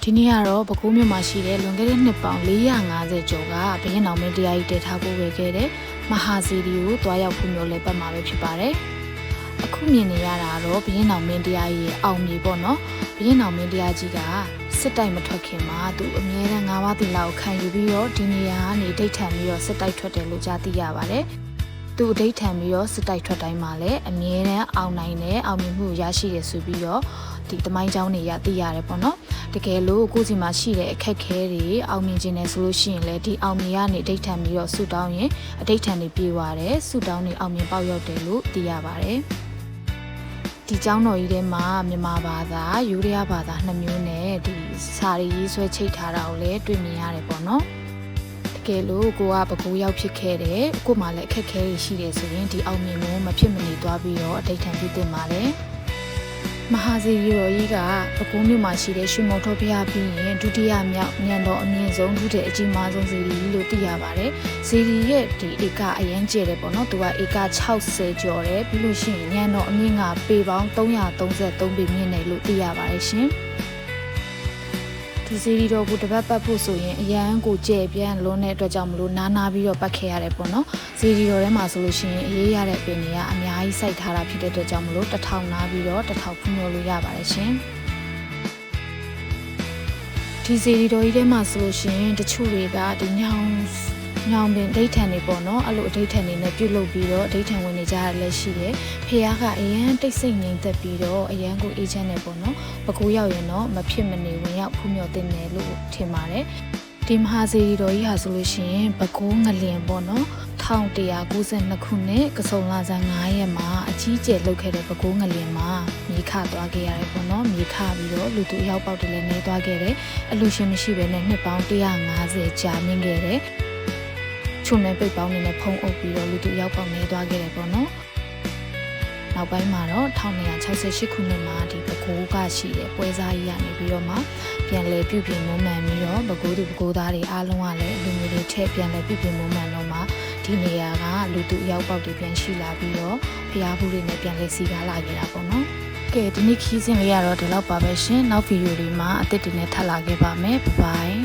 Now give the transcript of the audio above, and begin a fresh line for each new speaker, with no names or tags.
ဒီနေ့ကတော့ပဲခူးမြို့မှာရှိတဲ့လွန်ခဲ့တဲ့နှစ်ပေါင်း450ကျော်ကဘရင်တော်မင်းတရားကြီးတည်ထားဖို့ပဲခဲ့တဲ့မဟာစီရီကိုတွားရောက်ဖို့မျိုးလဲပတ်မှာပဲဖြစ်ပါတယ်။အခုမြင်နေရတာတော့ဘရင်တော်မင်းတရားကြီးရဲ့အောင်မြေပေါ့နော်။ဘရင်တော်မင်းတရားကြီးကစစ်တိုက်မထွက်ခင်မှာသူအမြဲတမ်း၅ပါးသီလကိုခံယူပြီးတော့ဒီနေရာကနေဒိဋ္ဌံပြီးတော့စစ်တိုက်ထွက်တယ်လို့ကြားသိရပါတယ်။သူအဒိဋ္ဌံပြီးတော့စစ်တိုက်ထွက်တိုင်းမှာလည်းအမြဲတမ်းအောင်နိုင်တယ်အောင်မြင်မှုရရှိတယ်ဆိုပြီးတော့ဒီတမိုင်းကြောင်းတွေရသိရတယ်ပေါ့နော်တကယ်လို့ကိုယ့်စီမှာရှိတဲ့အခက်ခဲတွေအောင်မြင်ခြင်းနဲ့ဆိုလို့ရှိရင်လည်းဒီအောင်မြင်ရနေအဒိဋ္ဌံပြီးတော့ဆူတောင်းရင်အဒိဋ္ဌံတွေပြေသွားတယ်ဆူတောင်းနေအောင်မြင်ပေါက်ရောက်တယ်လို့သိရပါတယ်ဒီကျောင်းတော်ကြီးထဲမှာမြန်မာဘာသာယူရီးယားဘာသာ2မျိုးနဲ့ဒီစာရေးဆွဲချိတ်ထားတာကိုလည်းတွေ့မြင်ရတယ်ပေါ့နော်တကယ်လို့ကိုကပဲခူးရောက်ဖြစ်ခဲ့တယ်ကို့မှာလည်းအခက်ခဲတွေရှိတယ်ဆိုရင်ဒီအောင်မြင်မှုမဖြစ်မနေသွားပြီးတော့အဒိဋ္ဌံပြုတင်ပါတယ်မဟာစီရီတော်ကြီးကပဲခူးမြို့မှာရှိတဲ့ရွှေမုံထောဘုရားပြီးရင်ဒုတိယမြောက်မြန်တော်အမြင့်ဆုံးဒုတိယအကြီးမားဆုံးစီရီလို့သိရပါတယ်။စီရီရဲ့ဒီဧကအရန်ကျဲတယ်ပေါ့နော်။သူကဧက60ကျော်တယ်ပြီးလို့ရှိရင်မြန်တော်အမြင့်ကပေပေါင်း333ပေမြင့်တယ်လို့သိရပါတယ်ရှင်။ဒီစီရီတော်ကိုတပတ်ပတ်ဖို့ဆိုရင်အရန်ကိုကျဲပြန့်လွန်းတဲ့အတွက်ကြောင့်မလို့နားပြီးတော့ပတ်ခဲ့ရတယ်ပေါ့နော်။စီရီတော်ထဲမှာဆိုလို့ရှိရင်အေးရတဲ့ပင်တွေကအများကြီးစိုက်ထားတာဖြစ်တဲ့အတွက်ကြောင့်မလို့1000နားပြီးတော့1000ဖူးမျိုးလို့ရပါတယ်ရှင်။ဒီစီရီတော်ကြီးထဲမှာဆိုလို့ရှိရင်တချို့တွေကဒီညောင်ပင်ဒိဋ္ဌံတွေပေါ့နော်အဲ့လိုအဒိဋ္ဌံတွေနဲ့ပြုတ်လုပ်ပြီးတော့အဒိဋ္ဌံဝင်နေကြရလည်းရှိတယ်ဖះကအရန်တိတ်ဆိတ်ငြိမ်သက်ပြီးတော့အရန်ကိုအေးချမ်းနေပေါ့နော်ပဲခူးရောက်ရင်တော့မဖြစ်မနေဝင်ရောက်ဖူးမြော်တင်တယ်လို့ထင်ပါတယ်ဒီမဟာစီရီတော်ကြီးဟာဆိုလို့ရှိရင်ပဲခူးငလင်ပေါ့နော်1192ခုနှစ်ကစုံလဆန်း9ရက်မှာအကြီးကျယ်လုပ်ခဲ့တဲ့ပဲခူးငလင်မှာမြေခသွားခဲ့ရတယ်ပေါ့နော်မြေခပြီးတော့လူသူအရောက်ပေါက်တယ်လည်းနေသွားခဲ့တယ်အလူရှင်မရှိဘဲနဲ့နှစ်ပေါင်း150ကြာမြင့်ခဲ့တယ်ချုံနဲ့ပိတ်ပေါင်းနေနဲ့ဖုံးအုပ်ပြီးတော့လူသူရောက်ပေါက်နေသွားခဲ့တယ်ပေါ့နော်နောက်ပိုင်းမှာတော့1268ခုနှစ်မှာဒီပဲခူးကရှိတဲ့ပွဲစားကြီးကနေပြီးတော့မှပြန်လည်ပြုပြင်မွမ်းမံပြီးတော့ပဲခူးသူပဲခူးသားတွေအားလုံးကလည်းလူမျိုးတွေထည့်ပြန်လည်ပြုပြင်မွမ်းမံတော့မှဒီနေရာကလူသူအရောက်ပေါက်တွေပြန်ရှိလာပြီးတော့ဖျားဘူးတွေနဲ့ပြန်လည်စီကားလာခဲ့တာပေါ့နော်ကဲဒီနေ့ခီးစဉ်လေးကတော့ဒီလောက်ပါပဲရှင်နောက်ဗီဒီယိုလေးမှာအသစ်တွေနဲ့ထပ်လာခဲ့ပါမယ်ဘိုင်